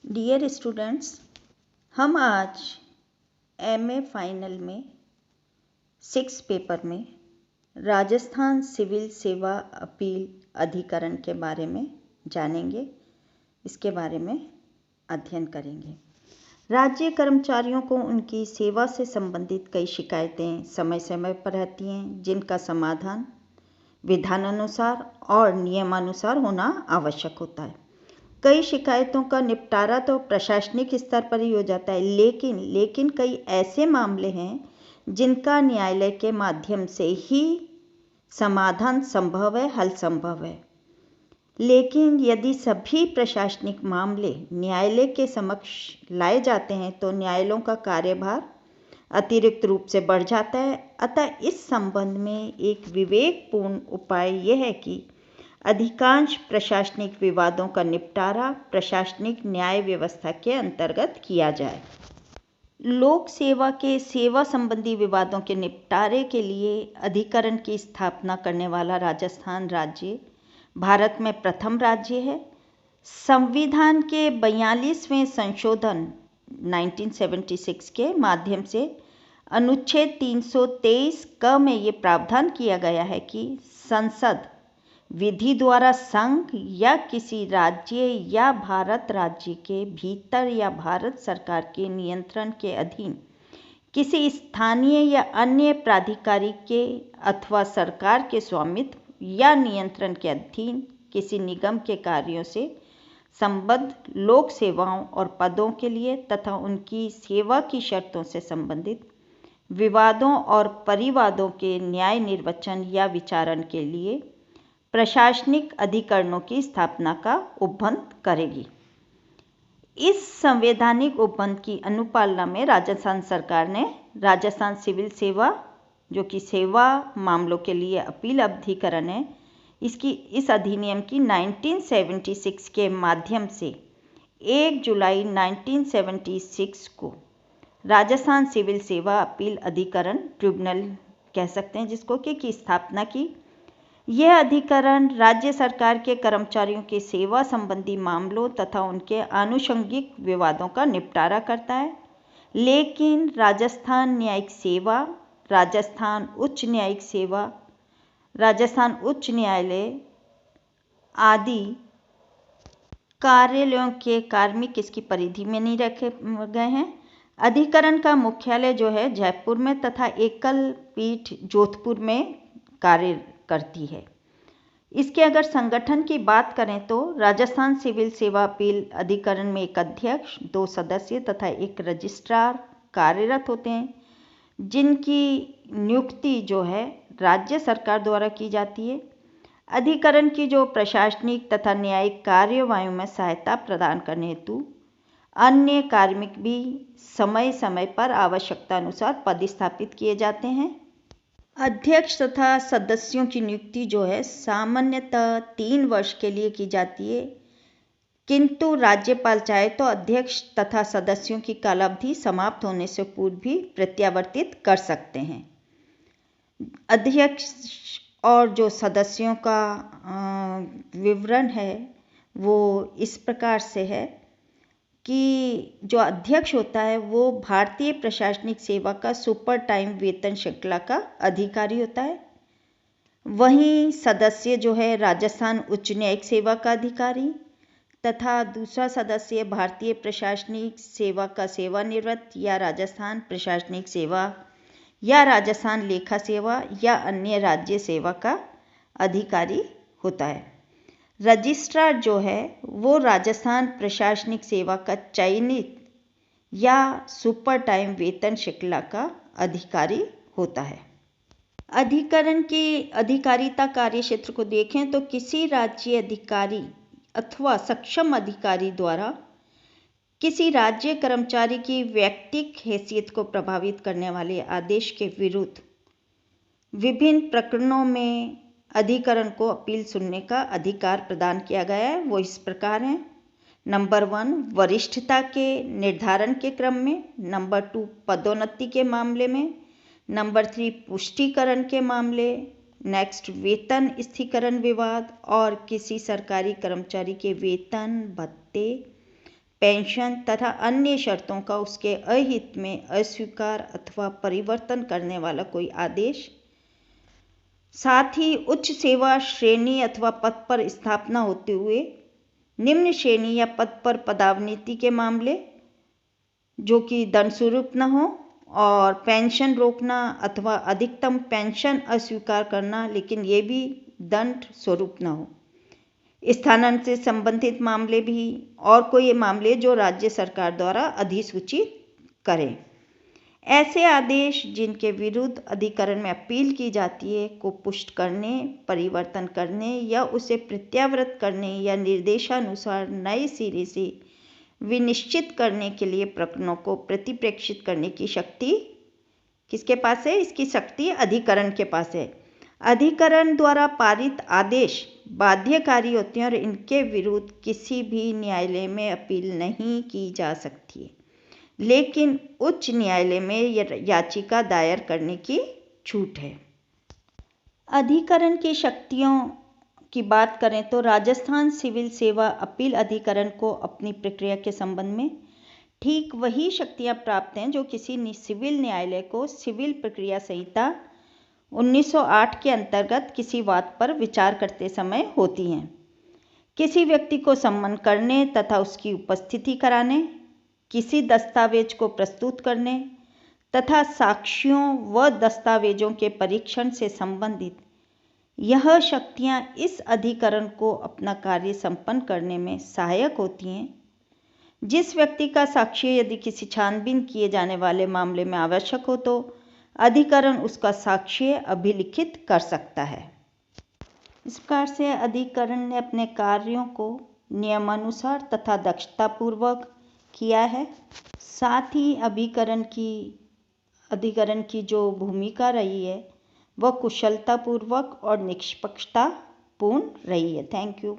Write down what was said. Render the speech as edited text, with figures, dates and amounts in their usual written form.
Dear students, हम आज MA final में 6 पेपर में राजस्थान सिविल सेवा अपील अधिकरण के बारे में जानेंगे। इसके बारे में अध्ययन करेंगे। राज्य कर्मचारियों को उनकी सेवा से संबंधित कई शिकायतें समय समय पर रहती हैं, जिनका समाधान विधानानुसार और नियमानुसार होना आवश्यक होता है। कई शिकायतों का निपटारा तो प्रशासनिक स्तर पर ही हो जाता है, लेकिन कई ऐसे मामले हैं जिनका न्यायालय के माध्यम से ही समाधान संभव है, हल संभव है। लेकिन यदि सभी प्रशासनिक मामले न्यायालय के समक्ष लाए जाते हैं तो न्यायालयों का कार्यभार अतिरिक्त रूप से बढ़ जाता है। अतः इस संबंध में एक विवेकपूर्ण उपाय यह है कि अधिकांश प्रशासनिक विवादों का निपटारा प्रशासनिक न्याय व्यवस्था के अंतर्गत किया जाए। लोक सेवा के सेवा संबंधी विवादों के निपटारे के लिए अधिकरण की स्थापना करने वाला राजस्थान राज्य भारत में प्रथम राज्य है। संविधान के 42वें संशोधन 1976 के माध्यम से अनुच्छेद 323 क में ये प्रावधान किया गया है कि संसद विधि द्वारा संघ या किसी राज्य या भारत राज्य के भीतर या भारत सरकार के नियंत्रण के अधीन किसी स्थानीय या अन्य प्राधिकारी के अथवा सरकार के स्वामित्व या नियंत्रण के अधीन किसी निगम के कार्यों से संबद्ध लोक सेवाओं और पदों के लिए तथा उनकी सेवा की शर्तों से संबंधित विवादों और परिवादों के न्याय निर्वचन या विचारण के लिए प्रशासनिक अधिकरणों की स्थापना का उपबंध करेगी। इस संवैधानिक उपबंध की अनुपालना में राजस्थान सरकार ने राजस्थान सिविल सेवा, जो कि सेवा मामलों के लिए अपील अधिकरण है, इस अधिनियम की 1976 के माध्यम से 1 जुलाई 1976 को राजस्थान सिविल सेवा अपील अधिकरण ट्रिब्यूनल कह सकते हैं जिसको की स्थापना की। यह अधिकरण राज्य सरकार के कर्मचारियों के सेवा संबंधी मामलों तथा उनके आनुषंगिक विवादों का निपटारा करता है। लेकिन राजस्थान न्यायिक सेवा, राजस्थान उच्च न्यायिक सेवा, राजस्थान उच्च न्यायालय आदि कार्यालयों के कार्मिक इसकी परिधि में नहीं रखे गए हैं। अधिकरण का मुख्यालय जो है जयपुर में तथा एकल पीठ जोधपुर में कार्य करती है। इसके अगर संगठन की बात करें तो राजस्थान सिविल सेवा अपील अधिकरण में एक अध्यक्ष, 2 सदस्य तथा एक रजिस्ट्रार कार्यरत होते हैं, जिनकी नियुक्ति जो है राज्य सरकार द्वारा की जाती है। अधिकरण की जो प्रशासनिक तथा न्यायिक कार्यवाहियों में सहायता प्रदान करने हेतु अन्य कार्मिक भी समय समय पर आवश्यकता अनुसार पदस्थापित किए जाते हैं। अध्यक्ष तथा सदस्यों की नियुक्ति जो है सामान्यतः 3 वर्ष के लिए की जाती है, किंतु राज्यपाल चाहे तो अध्यक्ष तथा सदस्यों की कालावधि समाप्त होने से पूर्व भी प्रत्यावर्तित कर सकते हैं। अध्यक्ष और जो सदस्यों का विवरण है वो इस प्रकार से है कि जो अध्यक्ष होता है वो भारतीय प्रशासनिक सेवा का सुपर टाइम वेतन श्रृंखला का अधिकारी होता है। वहीं सदस्य जो है राजस्थान उच्च न्यायिक सेवा का अधिकारी तथा दूसरा सदस्य भारतीय प्रशासनिक सेवा का सेवानिवृत्त या राजस्थान प्रशासनिक सेवा या राजस्थान लेखा सेवा या अन्य राज्य सेवा का अधिकारी होता है। रजिस्ट्रार जो है वो राजस्थान प्रशासनिक सेवा का चयनित या सुपर टाइम वेतन श्रृंखला का अधिकारी होता है। अधिकरण की अधिकारिता कार्य क्षेत्र को देखें तो किसी राज्य अधिकारी अथवा सक्षम अधिकारी द्वारा किसी राज्य कर्मचारी की व्यक्तिगत हैसियत को प्रभावित करने वाले आदेश के विरुद्ध विभिन्न प्रकरणों में अधिकरण को अपील सुनने का अधिकार प्रदान किया गया है। वो इस प्रकार हैं: नंबर 1 वरिष्ठता के निर्धारण के क्रम में, नंबर 2 पदोन्नति के मामले में, नंबर 3 पुष्टिकरण के मामले, नेक्स्ट वेतन स्थिरीकरण विवाद और किसी सरकारी कर्मचारी के वेतन, भत्ते, पेंशन तथा अन्य शर्तों का उसके अहित में अस्वीकार अथवा परिवर्तन करने वाला कोई आदेश। साथ ही उच्च सेवा श्रेणी अथवा पद पर स्थापना होते हुए निम्न श्रेणी या पद पर पदावनति के मामले जो कि दंड स्वरूप न हो, और पेंशन रोकना अथवा अधिकतम पेंशन अस्वीकार करना, लेकिन ये भी दंड स्वरूप न हो। स्थानांतरण से संबंधित मामले भी और कोई मामले जो राज्य सरकार द्वारा अधिसूचित करें। ऐसे आदेश जिनके विरुद्ध अधिकरण में अपील की जाती है को पुष्ट करने, परिवर्तन करने या उसे प्रत्यावर्त करने या निर्देशानुसार नए सिरे से विनिश्चित करने के लिए प्रकरणों को प्रतिप्रेक्षित करने की शक्ति किसके पास है? इसकी शक्ति अधिकरण के पास है। अधिकरण द्वारा पारित आदेश बाध्यकारी होते हैं और इनके विरुद्ध किसी भी न्यायालय में अपील नहीं की जा सकती है, लेकिन उच्च न्यायालय में याचिका दायर करने की छूट है। अधिकरण की शक्तियों की बात करें तो राजस्थान सिविल सेवा अपील अधिकरण को अपनी प्रक्रिया के संबंध में ठीक वही शक्तियां प्राप्त हैं जो किसी सिविल न्यायालय को सिविल प्रक्रिया संहिता 1908 के अंतर्गत किसी वाद पर विचार करते समय होती हैं। किसी व्यक्ति को सम्मन करने तथा उसकी उपस्थिति कराने, किसी दस्तावेज को प्रस्तुत करने तथा साक्ष्यों व दस्तावेजों के परीक्षण से संबंधित यह शक्तियां इस अधिकरण को अपना कार्य संपन्न करने में सहायक होती हैं। जिस व्यक्ति का साक्ष्य यदि किसी छानबीन किए जाने वाले मामले में आवश्यक हो तो अधिकरण उसका साक्ष्य अभिलिखित कर सकता है। इस प्रकार से अधिकरण ने अपने कार्यों को नियमानुसार तथा दक्षतापूर्वक किया है। साथ ही अधिकरण की जो भूमिका रही है वह कुशलतापूर्वक और निष्पक्षतापूर्ण रही है। Thank you.